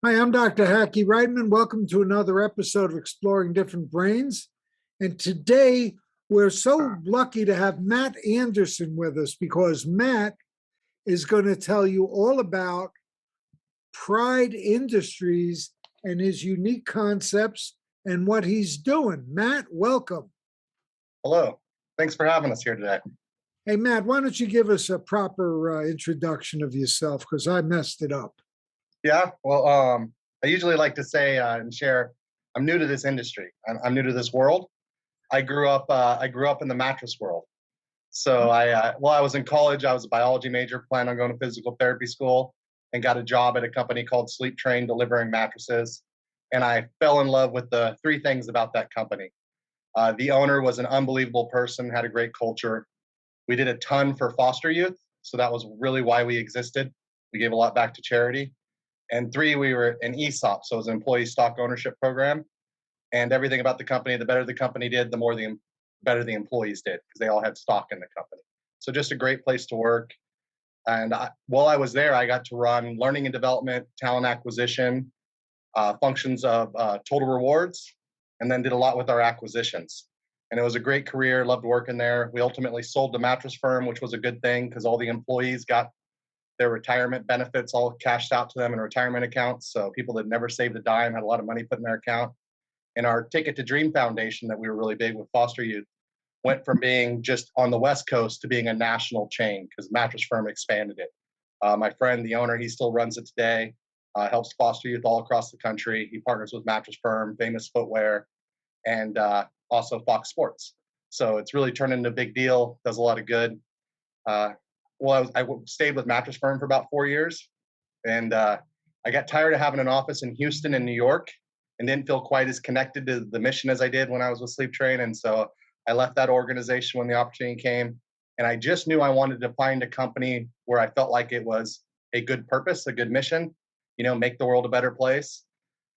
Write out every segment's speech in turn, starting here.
Hi, I'm Dr. Hackey Reitman. Welcome to another episode of Exploring Different Brains. And today we're so lucky to have Matt Anderson with us because Matt is going to tell you all about Pride Industries and his unique concepts and what he's doing. Matt, welcome. Hello. Thanks for having us here today. Hey, Matt, why don't you give us a proper introduction of yourself because I messed it up. Yeah, well, I usually like to say and share, I'm new to this industry. I'm new to this world. I grew up in the mattress world. So while I was in college, I was a biology major, planned on going to physical therapy school, and got a job at a company called Sleep Train delivering mattresses. And I fell in love with the three things about that company. The owner was an unbelievable person, had a great culture. We did a ton for foster youth, so that was really why we existed. We gave a lot back to charity. And three, we were an ESOP, so it was an employee stock ownership program. And everything about the company, the better the company did, the more the better the employees did because they all had stock in the company. So just a great place to work. And while I was there, I got to run learning and development, talent acquisition, functions of total rewards, and then did a lot with our acquisitions. And it was a great career, loved working there. We ultimately sold the mattress firm, which was a good thing because all the employees got their retirement benefits all cashed out to them in retirement accounts. So people that never saved a dime had a lot of money put in their account. And our Ticket to Dream Foundation that we were really big with foster youth went from being just on the West Coast to being a national chain because Mattress Firm expanded it. My friend, the owner, he still runs it today, helps foster youth all across the country. He partners with Mattress Firm, Famous Footwear, and also Fox Sports. So it's really turned into a big deal, does a lot of good. Uh, I stayed with Mattress Firm for about 4 years, and I got tired of having an office in Houston and New York and didn't feel quite as connected to the mission as I did when I was with Sleep Train. And so I left that organization when the opportunity came. And I just knew I wanted to find a company where I felt like it was a good purpose, a good mission, make the world a better place.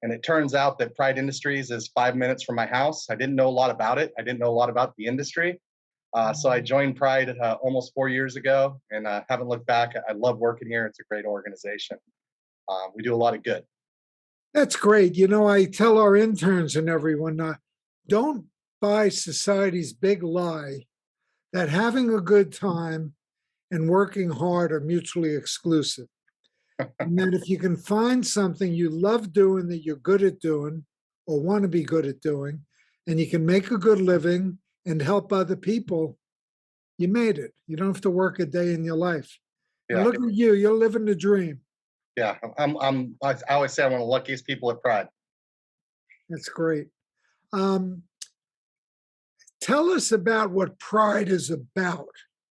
And it turns out that Pride Industries is 5 minutes from my house. I didn't know a lot about it. I didn't know a lot about the industry. So I joined Pride almost 4 years ago and haven't looked back. I love working here. It's a great organization. We do a lot of good. That's great. I tell our interns and everyone, don't buy society's big lie that having a good time and working hard are mutually exclusive. And that if you can find something you love doing that you're good at doing or want to be good at doing, and you can make a good living and help other people, you made it. You don't have to work a day in your life. And Yeah, look at you, you're living the dream. yeah. I always say I'm one of the luckiest people at Pride. That's great. Um, Tell us about what Pride is about.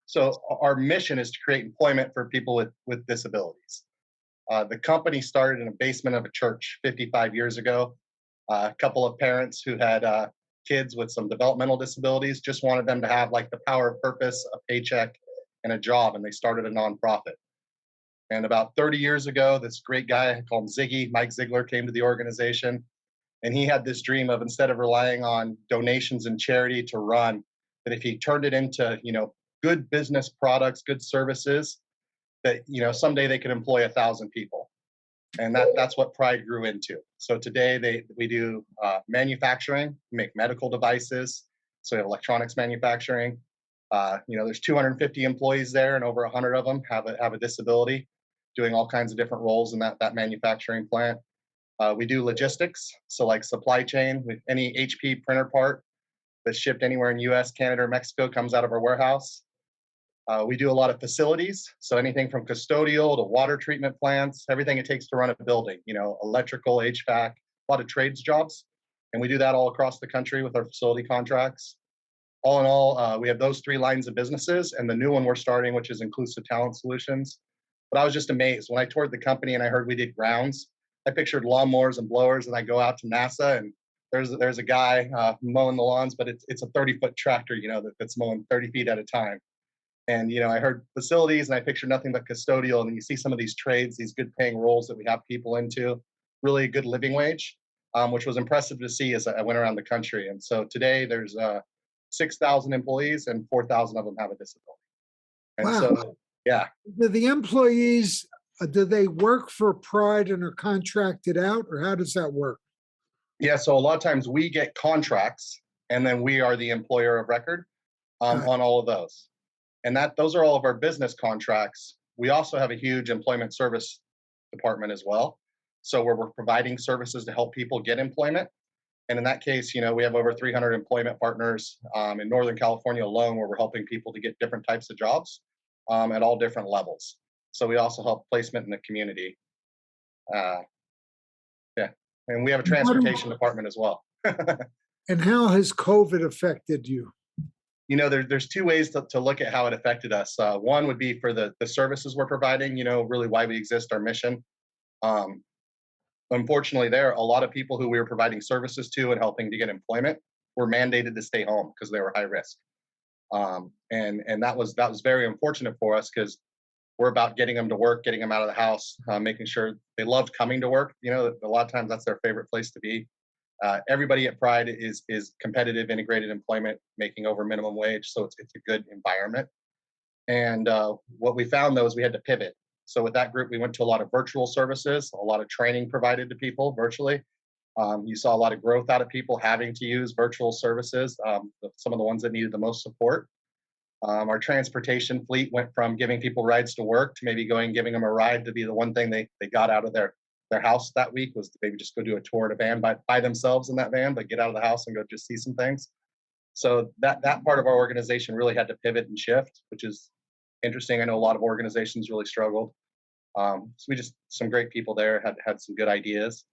So our mission is to create employment for people with disabilities. The company started in a basement of a church 55 years ago. A couple of parents who had kids with some developmental disabilities just wanted them to have like the power of purpose, a paycheck, and a job, and they started a nonprofit. And about 30 years ago, this great guy, I call him Ziggy, Mike Ziegler, came to the organization. And he had this dream of instead of relying on donations and charity to run, that if he turned it into, good business products, good services, that, someday they could employ 1,000 people. And that's what Pride grew into. So today we do manufacturing, we make medical devices. So we have electronics manufacturing. There's 250 employees there, and over 100 of them have a disability, doing all kinds of different roles in that manufacturing plant. We do logistics, so like supply chain, with any HP printer part that's shipped anywhere in US, Canada, or Mexico comes out of our warehouse. We do a lot of facilities, so anything from custodial to water treatment plants, everything it takes to run a building, electrical, HVAC, a lot of trades jobs. And we do that all across the country with our facility contracts. All in all, we have those three lines of businesses and the new one we're starting, which is Inclusive Talent Solutions. But I was just amazed when I toured the company and I heard we did grounds. I pictured lawnmowers and blowers, and I go out to NASA and there's a guy mowing the lawns, but it's a 30-foot tractor, that's mowing 30 feet at a time. And I heard facilities, and I pictured nothing but custodial. And you see some of these trades, these good-paying roles that we have people into, really a good living wage, which was impressive to see as I went around the country. And so today there's 6,000 employees, and 4,000 of them have a disability. And Wow. so, yeah, The employees Do they work for Pride and are contracted out, or how does that work? Yeah, so a lot of times we get contracts and then we are the employer of record Got on all of those. And that those are all of our business contracts. We also have a huge employment service department as well. So where we're providing services to help people get employment. And in that case, we have over 300 employment partners in Northern California alone, where we're helping people to get different types of jobs at all different levels. So we also help placement in the community. Uh, yeah, and we have a How do- transportation department as well. And how has COVID affected you? There's two ways to look at how it affected us. One would be for the services we're providing, really why we exist, our mission. Um, Unfortunately, there are a lot of people who we were providing services to and helping to get employment were mandated to stay home because they were high risk. And that was very unfortunate for us because we're about getting them to work, getting them out of the house, making sure they loved coming to work. A lot of times that's their favorite place to be. Everybody at Pride is competitive, integrated employment, making over minimum wage, so it's a good environment. And what we found though is we had to pivot. So with that group, we went to a lot of virtual services, a lot of training provided to people virtually. You saw a lot of growth out of people having to use virtual services, some of the ones that needed the most support. Our transportation fleet went from giving people rides to work to maybe giving them a ride to be the one thing they got out of their house that week was to maybe just go do a tour in a van by themselves in that van, but get out of the house and go just see some things. So that part of our organization really had to pivot and shift, which is interesting. I know a lot of organizations really struggled. So we just some great people there had some good ideas,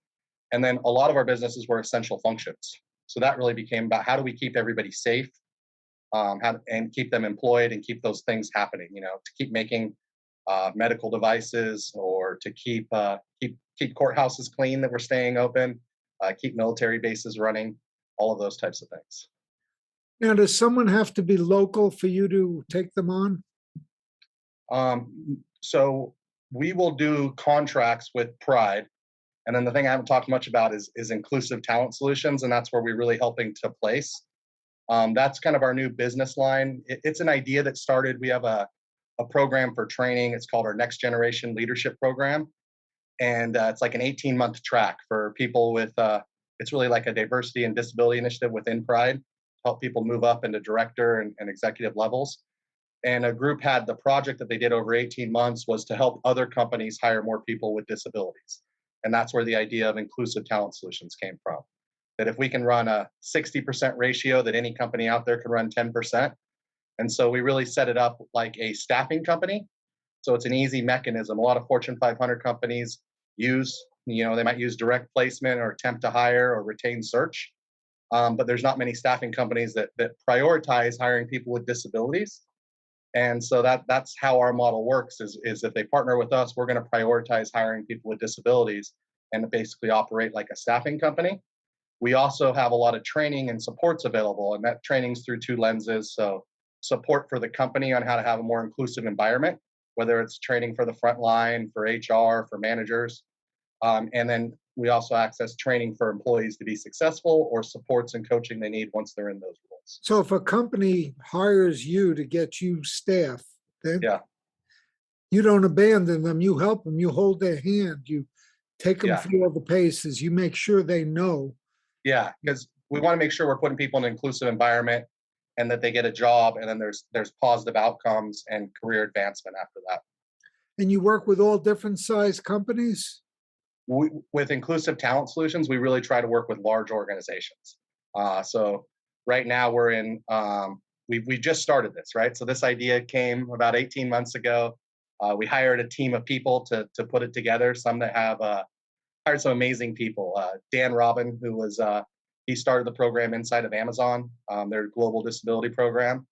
and then a lot of our businesses were essential functions. So that really became about how do we keep everybody safe, and keep them employed and keep those things happening. To keep making medical devices or to keep courthouses clean that we're staying open, keep military bases running, all of those types of things. Now, does someone have to be local for you to take them on? So we will do contracts with Pride. And then the thing I haven't talked much about is inclusive talent solutions. And that's where we're really helping to place. That's kind of our new business line. It's an idea that started. We have a program for training. It's called our Next Generation Leadership Program. And it's like an 18-month track for people with, it's really like a diversity and disability initiative within Pride, to help people move up into director and executive levels. And a group had the project that they did over 18 months was to help other companies hire more people with disabilities. And that's where the idea of inclusive talent solutions came from. That if we can run a 60% ratio, that any company out there can run 10%. And so we really set it up like a staffing company. So it's an easy mechanism. A lot of Fortune 500 companies use, they might use direct placement or attempt to hire or retain search. But there's not many staffing companies that prioritize hiring people with disabilities. And so that's how our model works is if they partner with us, we're going to prioritize hiring people with disabilities and basically operate like a staffing company. We also have a lot of training and supports available, and that training's through two lenses. So support for the company on how to have a more inclusive environment, whether it's training for the front line, for HR, for managers. And then we also access training for employees to be successful or supports and coaching they need once they're in those roles. So if a company hires you to get you staff, then Yeah, you don't abandon them. You help them. You hold their hand. You take them yeah, through all the paces. You make sure they know. yeah, because we want to make sure we're putting people in an inclusive environment and that they get a job, and then there's positive outcomes and career advancement after that. And you work with all different size companies. With inclusive talent solutions, we really try to work with large organizations. So right now we're in, we just started this, right? So this idea came about 18 months ago. We hired a team of people to put it together. Some that have hired some amazing people. Dan Robin, who was he started the program inside of Amazon, their global disability program.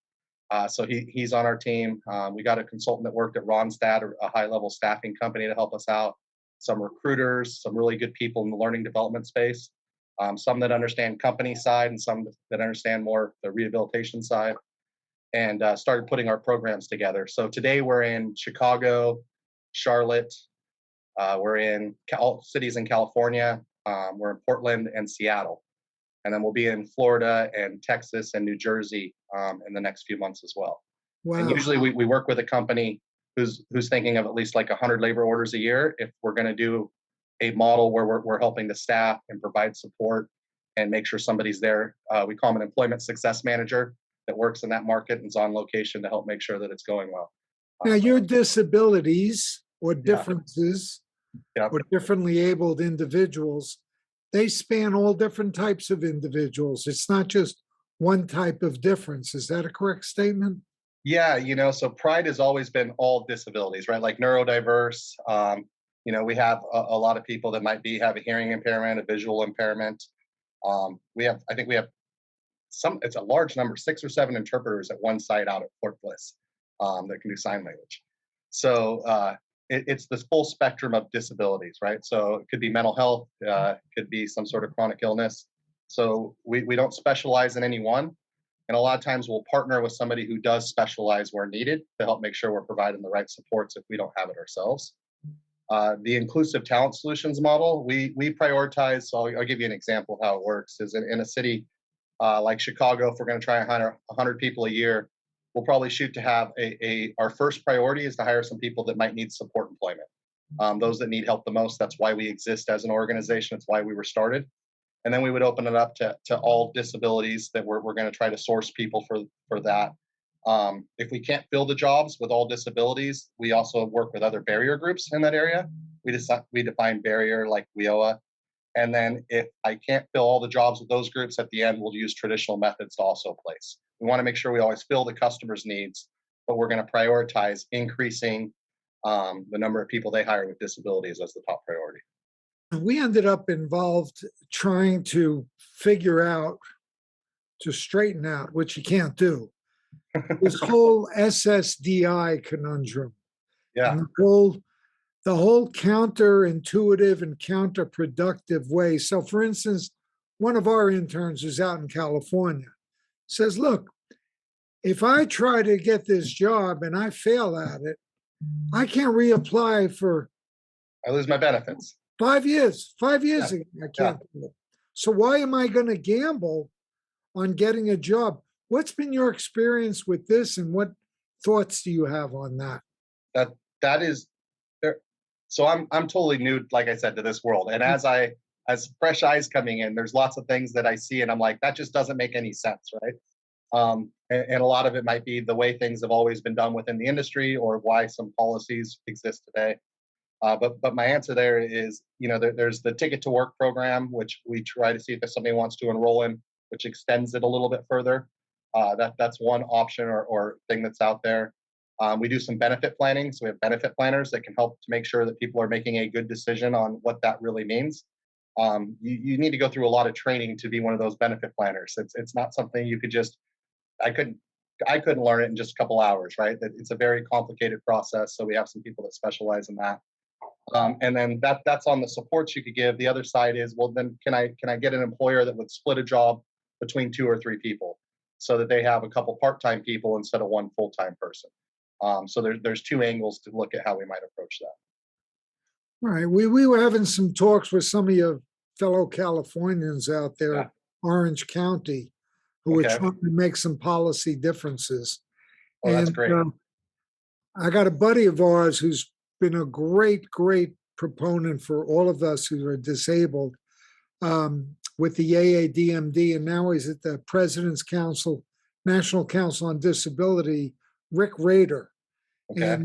So he's on our team. We got a consultant that worked at Ronstadt, a high-level staffing company, to help us out. Some recruiters, some really good people in the learning development space, some that understand company side and some that understand more the rehabilitation side, and started putting our programs together. So today we're in Chicago, Charlotte, we're in all cities in California, we're in Portland and Seattle. And then we'll be in Florida and Texas and New Jersey in the next few months as well. And Wow. usually we work with a company. who's thinking of at least like 100 labor orders a year. If we're going to do a model where we're helping the staff and provide support and make sure somebody's there, we call them an employment success manager that works in that market and is on location to help make sure that it's going well. Now, your disabilities or Yeah, differences yeah. or differently abled individuals, they span all different types of individuals. It's not just one type of difference. Is that a correct statement? Yeah, so Pride has always been all disabilities, right? Like neurodiverse. We have a lot of people that might have a hearing impairment, a visual impairment. I think we have it's a large number, 6 or 7 interpreters at one site out at Fort Bliss that can do sign language. So it's this full spectrum of disabilities, right? So it could be mental health, could be some sort of chronic illness. So we don't specialize in any one. And a lot of times we'll partner with somebody who does specialize where needed to help make sure we're providing the right supports if we don't have it ourselves. The inclusive talent solutions model, we prioritize. So I'll give you an example of how it works. Is in a city like Chicago, if we're going to try and hire 100 people a year, we'll probably shoot to have our first priority is to hire some people that might need support employment. Those that need help the most. That's why we exist as an organization. It's why we were started. And then we would open it up to all disabilities that we're going to try to source people for that. If we can't fill the jobs with all disabilities, we also work with other barrier groups in that area. We define barrier like WIOA. And then if I can't fill all the jobs with those groups, at the end, we'll use traditional methods to also place. We want to make sure we always fill the customer's needs, but we're going to prioritize increasing the number of people they hire with disabilities as the top priority. We ended up involved trying to figure out, to straighten out, which you can't do, this whole SSDI conundrum. Yeah. And the whole counterintuitive and counterproductive way. So, for instance, one of our interns who's out in California says, look, if I try to get this job and I fail at it, I can't reapply for I lose my benefits. 5 years. 5 years Yeah. ago, I can't do it. So why am I going to gamble on getting a job? What's been your experience with this, and what thoughts do you have on that? That is there. So I'm totally new, like I said, to this world. And as fresh eyes coming in, there's lots of things that I see and I'm like, that just doesn't make any sense, right? And a lot of it might be the way things have always been done within the industry or why some policies exist today. But my answer there is, there's the Ticket to Work program, which we try to see if somebody wants to enroll in, which extends it a little bit further. That's one option or thing that's out there. We do some benefit planning. So we have benefit planners that can help to make sure that people are making a good decision on what that really means. You need to go through a lot of training to be one of those benefit planners. It's not something you could just, I couldn't learn it in just a couple hours, right? That it's a very complicated process. So we have some people that specialize in that. And then that's on the supports you could give. The other side is, well, then can I get an employer that would split a job between 2 or 3 people so that they have a couple part-time people instead of one full-time person? So there's 2 angles to look at how we might approach that. All right. We were having some talks with some of your fellow Californians out there Yeah. at Orange County who were Okay. trying to make some policy differences. Oh, that's And great. I got a buddy of ours who's been a great proponent for all of us who are disabled with the AADMD, and now he's at the President's Council, National Council on Disability, Rick Rader. Okay.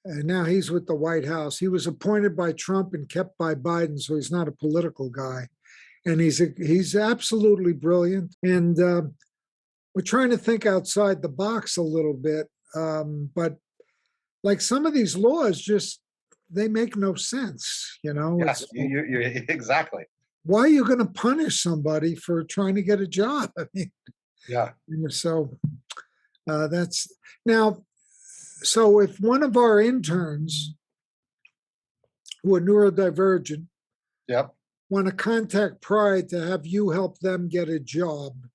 And now he's with the White House. He was appointed by Trump and kept by Biden, so he's not a political guy. And he's absolutely brilliant. And we're trying to think outside the box a little bit. But like some of these laws, they make no sense. Yeah, you're exactly. Why are you going to punish somebody for trying to get a job? I mean, Yeah. so that's now. So if one of our interns who are neurodivergent Yep. want to contact Pride to have you help them get a job,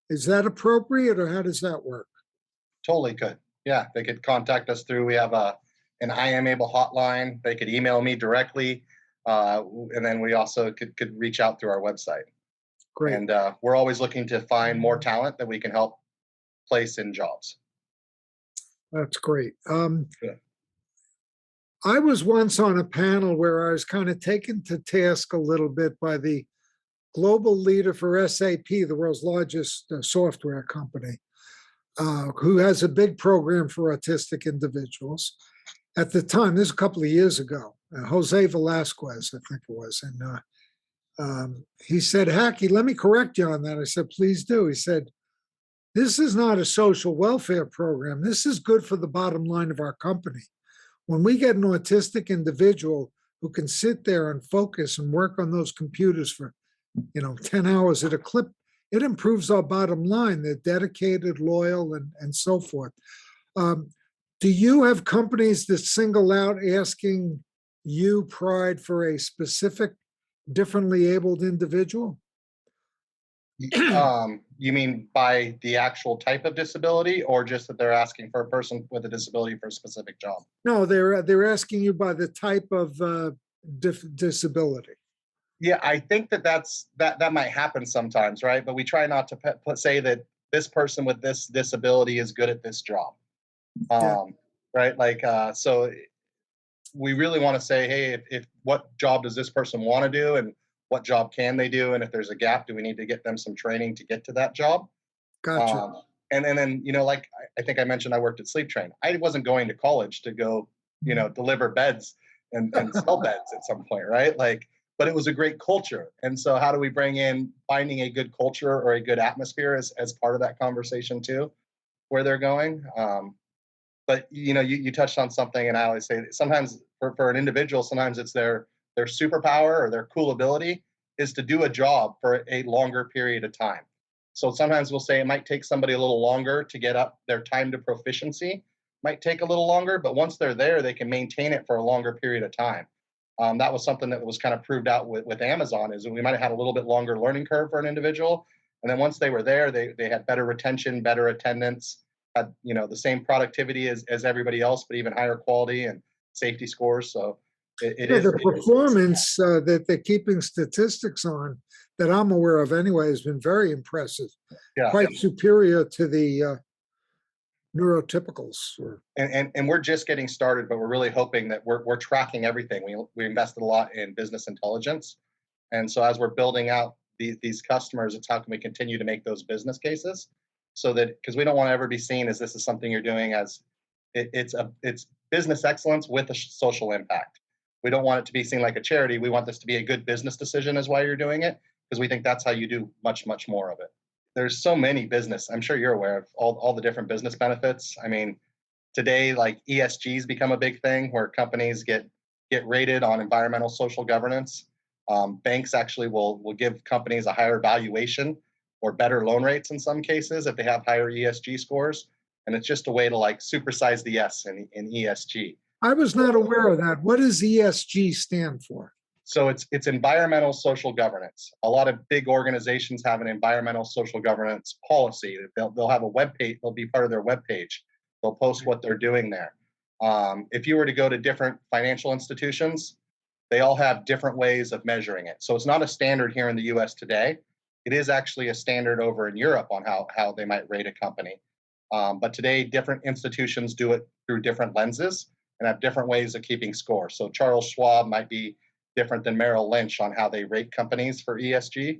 is that appropriate, or how does that work? Totally could. Yeah, they could contact us through. We have an I Am Able hotline. They could email me directly, and then we also could reach out through our website. Great. And we're always looking to find more talent that we can help place in jobs. That's great. Yeah. I was once on a panel where I was kind of taken to task a little bit by the global leader for SAP, the world's largest software company, who has a big program for autistic individuals. At the time, this is a couple of years ago, Jose Velasquez, I think it was, and he said, Hackey, let me correct you on that. I said, please do. He said, this is not a social welfare program. This is good for the bottom line of our company. When we get an autistic individual who can sit there and focus and work on those computers for 10 hours at a clip, it improves our bottom line. They're dedicated, loyal, and so forth. Do you have companies that single out asking you Pride for a specific differently abled individual? You mean by the actual type of disability, or just that they're asking for a person with a disability for a specific job? No, they're asking you by the type of disability. Yeah, I think that might happen sometimes, right? But we try not to say that this person with this disability is good at this job, Yeah, right? Like, so we really want to say, hey, if what job does this person want to do, and what job can they do, and if there's a gap, do we need to get them some training to get to that job? gotcha. And then like I think I mentioned, I worked at Sleep Train. I wasn't going to college to go deliver beds and sell beds at some point, right? Like, but it was a great culture. And so how do we bring in finding a good culture or a good atmosphere as part of that conversation too, where they're going? But you touched on something, and I always say that sometimes for an individual, sometimes it's their superpower or their cool ability is to do a job for a longer period of time. So sometimes we'll say it might take somebody a little longer to get up their time to proficiency, might take a little longer, but once they're there, they can maintain it for a longer period of time. That was something that was kind of proved out with Amazon, is that we might have had a little bit longer learning curve for an individual. And then once they were there, they had better retention, better attendance, had the same productivity as everybody else, but even higher quality and safety scores. So it Yeah, is. the performance that they're keeping statistics on that I'm aware of anyway has been very impressive, Yeah. quite superior to the neurotypicals. And we're just getting started, but we're really hoping that we're tracking everything. We invested a lot in business intelligence, and so as we're building out these customers, it's how can we continue to make those business cases, so that, because we don't want to ever be seen as this is something you're doing as it's business excellence with a social impact. We don't want it to be seen like a charity. We want this to be a good business decision as why you're doing it, because we think that's how you do much more of it. There's so many business. I'm sure you're aware of all the different business benefits. I mean, today, like, ESG's become a big thing where companies get rated on environmental social governance. Banks actually will give companies a higher valuation or better loan rates in some cases if they have higher ESG scores. And it's just a way to like supersize the S in ESG. I was not aware of that. What does ESG stand for? So it's environmental social governance. A lot of big organizations have an environmental social governance policy. They'll have a web page. They'll be part of their web page. They'll post what they're doing there. If you were to go to different financial institutions, they all have different ways of measuring it. So it's not a standard here in the U.S. today. It is actually a standard over in Europe on how they might rate a company. But today, different institutions do it through different lenses and have different ways of keeping score. So Charles Schwab might be different than Merrill Lynch on how they rate companies for ESG.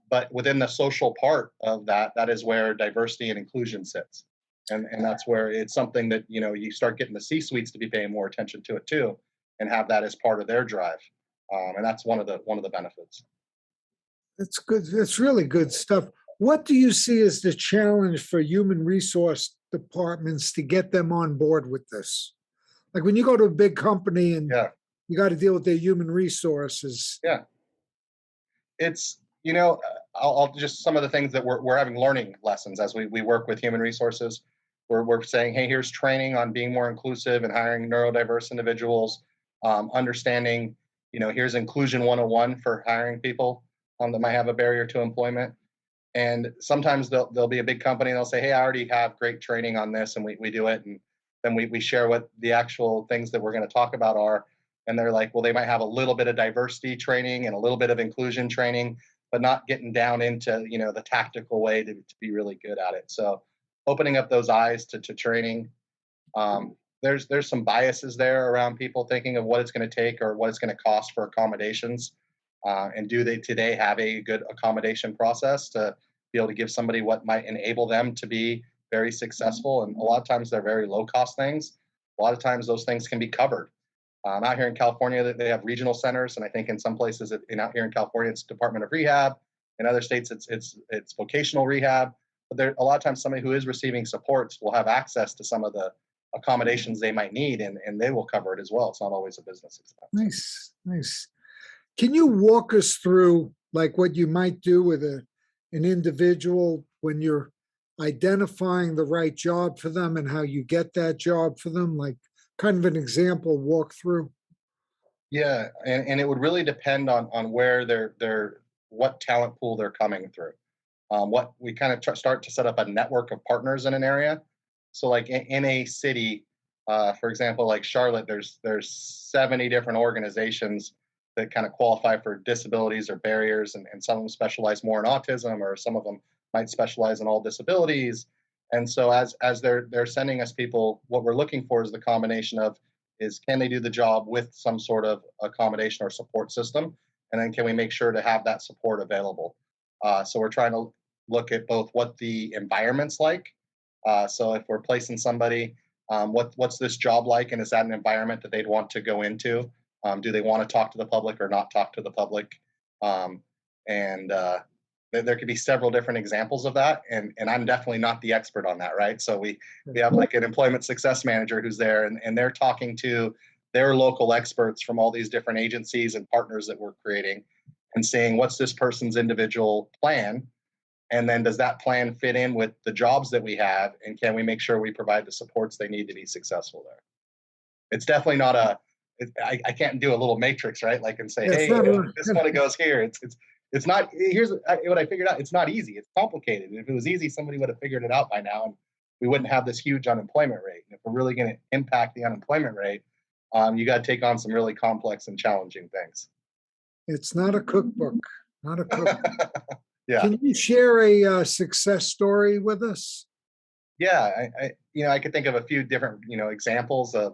But within the social part of that is where diversity and inclusion sits. And that's where it's something that, you start getting the C-suites to be paying more attention to it too, and have that as part of their drive. And that's one of the benefits. That's good. That's really good stuff. What do you see as the challenge for human resource departments to get them on board with this? Like when you go to a big company and Yeah. you got to deal with their human resources. Yeah. It's, I'll just some of the things that we're having learning lessons as we work with human resources. We're saying, hey, here's training on being more inclusive and hiring neurodiverse individuals, understanding, here's inclusion 101 for hiring people that might have a barrier to employment. And sometimes there'll be a big company and they'll say, hey, I already have great training on this, and we do it. And then we share what the actual things that we're going to talk about are. And they're like, well, they might have a little bit of diversity training and a little bit of inclusion training, but not getting down into, the tactical way to be really good at it. So opening up those eyes to training. There's some biases there around people thinking of what it's going to take or what it's going to cost for accommodations, and do they today have a good accommodation process to be able to give somebody what might enable them to be very successful? And a lot of times they're very low cost things. A lot of times those things can be covered. Out here in California, they have regional centers, and I think in some places, out here in California, it's Department of Rehab. In other states, it's vocational rehab. But there, a lot of times, somebody who is receiving supports will have access to some of the accommodations they might need, and they will cover it as well. It's not always a business expense. Nice, nice. Can you walk us through like what you might do with an individual when you're identifying the right job for them and how you get that job for them? Like kind of an example walk through. Yeah, and it would really depend on where they're what talent pool they're coming through. What we kind of start to set up a network of partners in an area. So, like in a city, for example, like Charlotte, there's 70 different organizations that kind of qualify for disabilities or barriers, and some of them specialize more in autism, or some of them might specialize in all disabilities. And so, as they're sending us people, what we're looking for is the combination of is can they do the job with some sort of accommodation or support system, and then can we make sure to have that support available. So we're trying to look at both what the environment's like. So if we're placing somebody, what's this job like, and is that an environment that they'd want to go into? Do they want to talk to the public or not talk to the public? And there could be several different examples of that, and I'm definitely not the expert on that, right? So we have like an employment success manager who's there, and they're talking to their local experts from all these different agencies and partners that we're creating, and saying what's this person's individual plan, and then does that plan fit in with the jobs that we have, and can we make sure we provide the supports they need to be successful there? It's definitely not I can't do a little matrix, right? Like, and say, Yeah, it's hey, not this one goes here. It's not. Here's what I figured out. It's not easy. It's complicated. And if it was easy, somebody would have figured it out by now, and we wouldn't have this huge unemployment rate. And if we're really going to impact the unemployment rate, you got to take on some really complex and challenging things. it's not a cookbook, not a cookbook. Yeah. Can you share a success story with us? Yeah, I could think of a few different, examples of,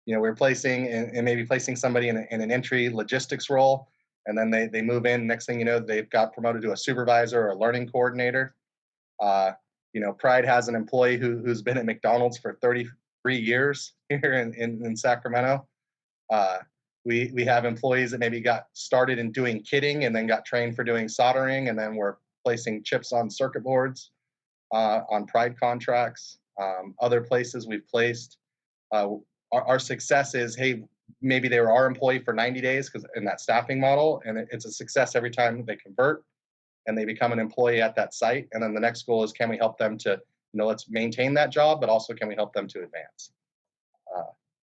we're placing and maybe placing somebody in an entry logistics role, and then they move in. Next thing you know, they've got promoted to a supervisor or a learning coordinator. Uh, Pride has an employee who's been at McDonald's for 33 years here in Sacramento. Uh, we have employees that maybe got started in doing kitting and then got trained for doing soldering, and then we're placing chips on circuit boards on Pride contracts. Other places we've placed, our success is, hey, maybe they were our employee for 90 days because in that staffing model, and it's a success every time they convert and they become an employee at that site. And then the next goal is, can we help them to, let's maintain that job, but also can we help them to advance? Uh,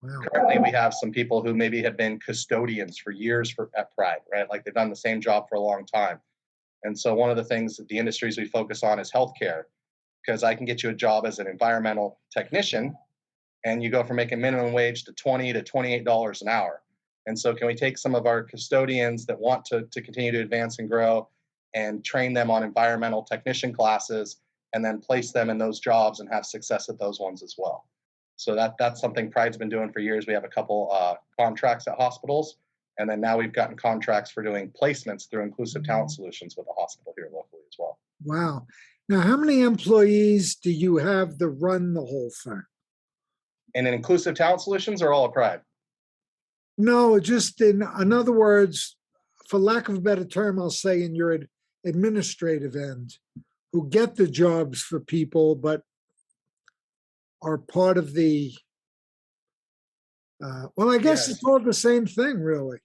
Wow. Currently, we have some people who maybe have been custodians for years at Pride, right? Like they've done the same job for a long time. And so one of the things that the industries we focus on is healthcare, because I can get you a job as an environmental technician, and you go from making minimum wage to $20 to $28 an hour. And so can we take some of our custodians that want to continue to advance and grow and train them on environmental technician classes, and then place them in those jobs and have success at those ones as well? So that's something Pride's been doing for years. We have a couple contracts at hospitals, and then now we've gotten contracts for doing placements through Inclusive Talent Solutions with a hospital here locally as well. Wow. Now, how many employees do you have to run the whole thing? And in Inclusive Talent Solutions, or all of Pride? No, just in other words, for lack of a better term, I'll say in your administrative end, who get the jobs for people, but are part of the, well, I guess Yes. it's all the same thing, really.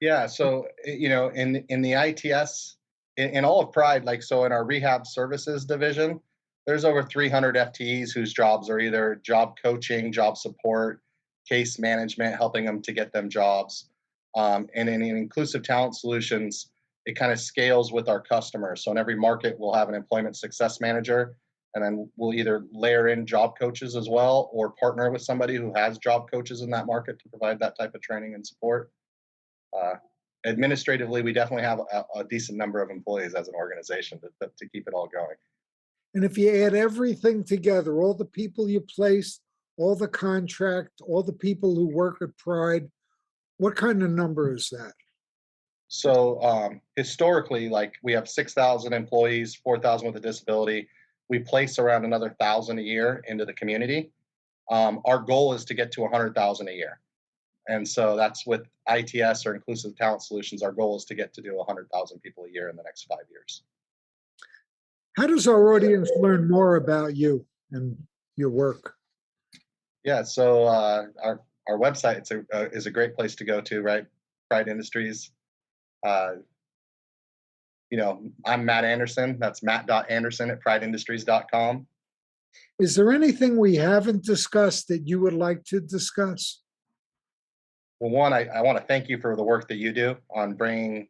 Yeah. So, in the ITS, in all of Pride, like, so in our rehab services division, there's over 300 FTEs whose jobs are either job coaching, job support, case management, helping them to get them jobs. And in Inclusive Talent Solutions, it kind of scales with our customers. So in every market, we'll have an employment success manager, and then we'll either layer in job coaches as well, or partner with somebody who has job coaches in that market to provide that type of training and support. Uh, Administratively, we definitely have a decent number of employees as an organization to keep it all going. And if you add everything together, all the people you placed, all the contract, all the people who work at Pride, what kind of number is that? So historically, like we have 6,000 employees, 4,000 with a disability. We place around another 1,000 a year into the community. Our goal is to get to 100,000 a year. And so that's with ITS or Inclusive Talent Solutions. Our goal is to get to do 100,000 people a year in the next 5 years. How does our audience learn more about you and your work? Yeah, so our website is a great place to go to, right? Pride Industries. Uh, I'm Matt Anderson. That's matt.anderson at prideindustries.com. Is there anything we haven't discussed that you would like to discuss? Well, one, I want to thank you for the work that you do on bringing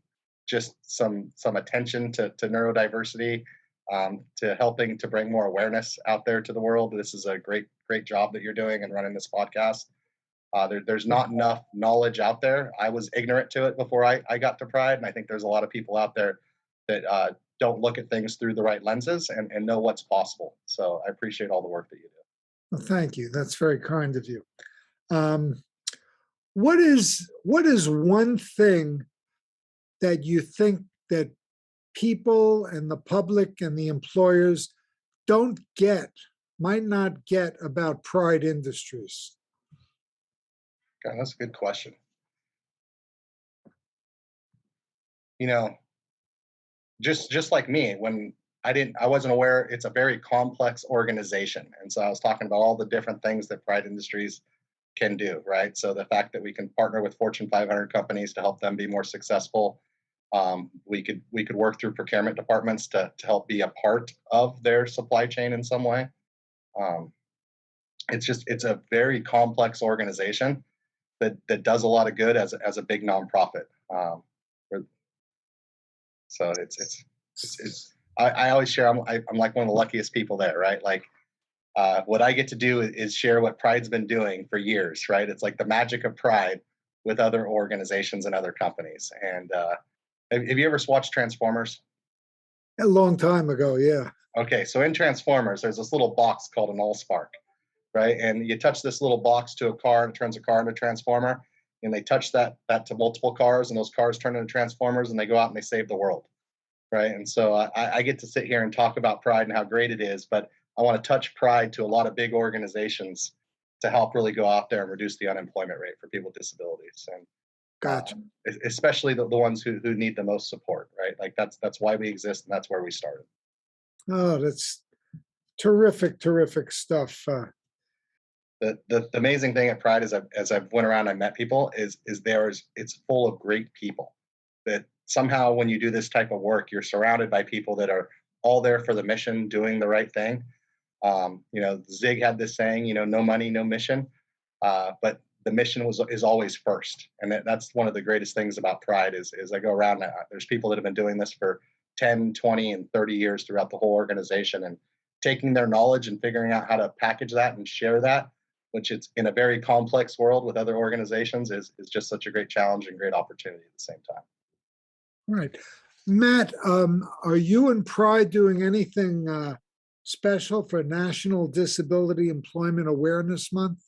just some attention to neurodiversity, to helping to bring more awareness out there to the world. This is a great job that you're doing and running this podcast. There's not enough knowledge out there. I was ignorant to it before I got to Pride, and I think there's a lot of people out there that don't look at things through the right lenses and know what's possible. So I appreciate all the work that you do. Well, thank you. That's very kind of you. Um, what is one thing that you think that people and the public and the employers don't get, might not get about Pride Industries? God, that's a good question. You know, just like me, when I wasn't aware it's a very complex organization, and so I was talking about all the different things that Pride Industries can do, right? So the fact that we can partner with Fortune 500 companies to help them be more successful. We could work through procurement departments to help be a part of their supply chain in some way. Um, it's a very complex organization that does a lot of good as a big nonprofit. So it's I always share. I'm like one of the luckiest people there, right? Like what I get to do is share what Pride's been doing for years, right? It's like the magic of Pride with other organizations and other companies. And have you ever watched Transformers? A long time ago, yeah. Okay, so in Transformers, there's this little box called an Allspark, right? And you touch this little box to a car, and it turns a car into a Transformer. And they touch that to multiple cars, and those cars turn into Transformers, and they go out and they save the world, right? And so I get to sit here and talk about Pride and how great it is, but I want to touch Pride to a lot of big organizations to help really go out there and reduce the unemployment rate for people with disabilities, and Gotcha. especially the ones who need the most support, right? Like that's why we exist, and that's where we started. Oh, that's terrific stuff. The amazing thing at Pride is as I've went around, I met people is it's full of great people that somehow when you do this type of work, you're surrounded by people that are all there for the mission, doing the right thing. Zig had this saying, no money, no mission, but the mission is always first, and that's one of the greatest things about Pride is I go around. There's people that have been doing this for 10, 20, and 30 years throughout the whole organization, and taking their knowledge and figuring out how to package that and share that, which it's in a very complex world with other organizations, is just such a great challenge and great opportunity at the same time. Right. Matt, are you and Pride doing anything special for National Disability Employment Awareness Month?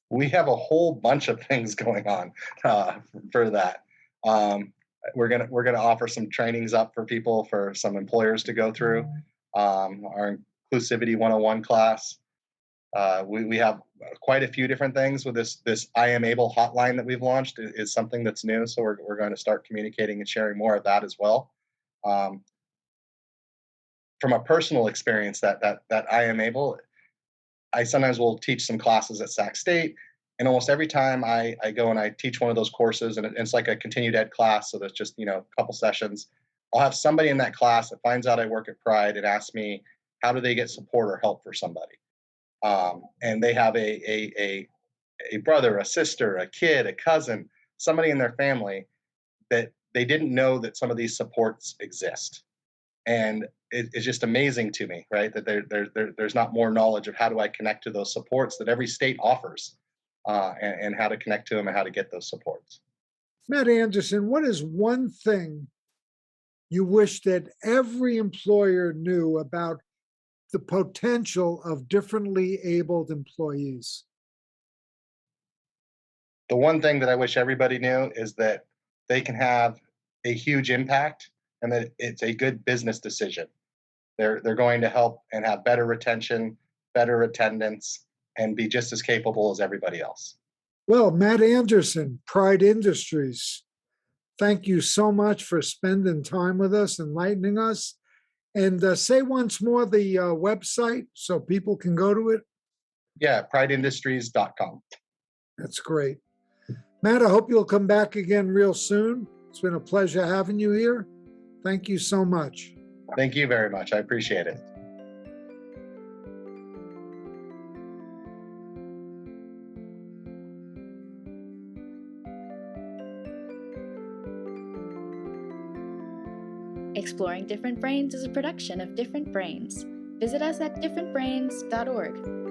We have a whole bunch of things going on for that. Um, we're gonna offer some trainings up for people, for some employers to go through. Our Inclusivity 101 class. We have quite a few different things with this I Am Able hotline that we've launched is something that's new. So we're going to start communicating and sharing more of that as well. Um, from a personal experience, that I Am Able, I sometimes will teach some classes at Sac State, and almost every time I go and I teach one of those courses, and it's like a continued ed class, so that's just a couple sessions. I'll have somebody in that class that finds out I work at Pride and asks me how do they get support or help for somebody, and they have a brother, a sister, a kid, a cousin, somebody in their family that they didn't know that some of these supports exist, and it's just amazing to me, right? That there's not more knowledge of how do I connect to those supports that every state offers, and how to connect to them and how to get those supports. Matt Anderson, what is one thing you wish that every employer knew about the potential of differently abled employees? The one thing that I wish everybody knew is that they can have a huge impact and that it's a good business decision. They're going to help and have better retention, better attendance, and be just as capable as everybody else. Well, Matt Anderson, Pride Industries, thank you so much for spending time with us, enlightening us. And say once more the website so people can go to it. Yeah, prideindustries.com. That's great. Matt, I hope you'll come back again real soon. It's been a pleasure having you here. Thank you so much. Thank you very much. I appreciate it. Exploring Different Brains is a production of Different Brains. Visit us at differentbrains.org.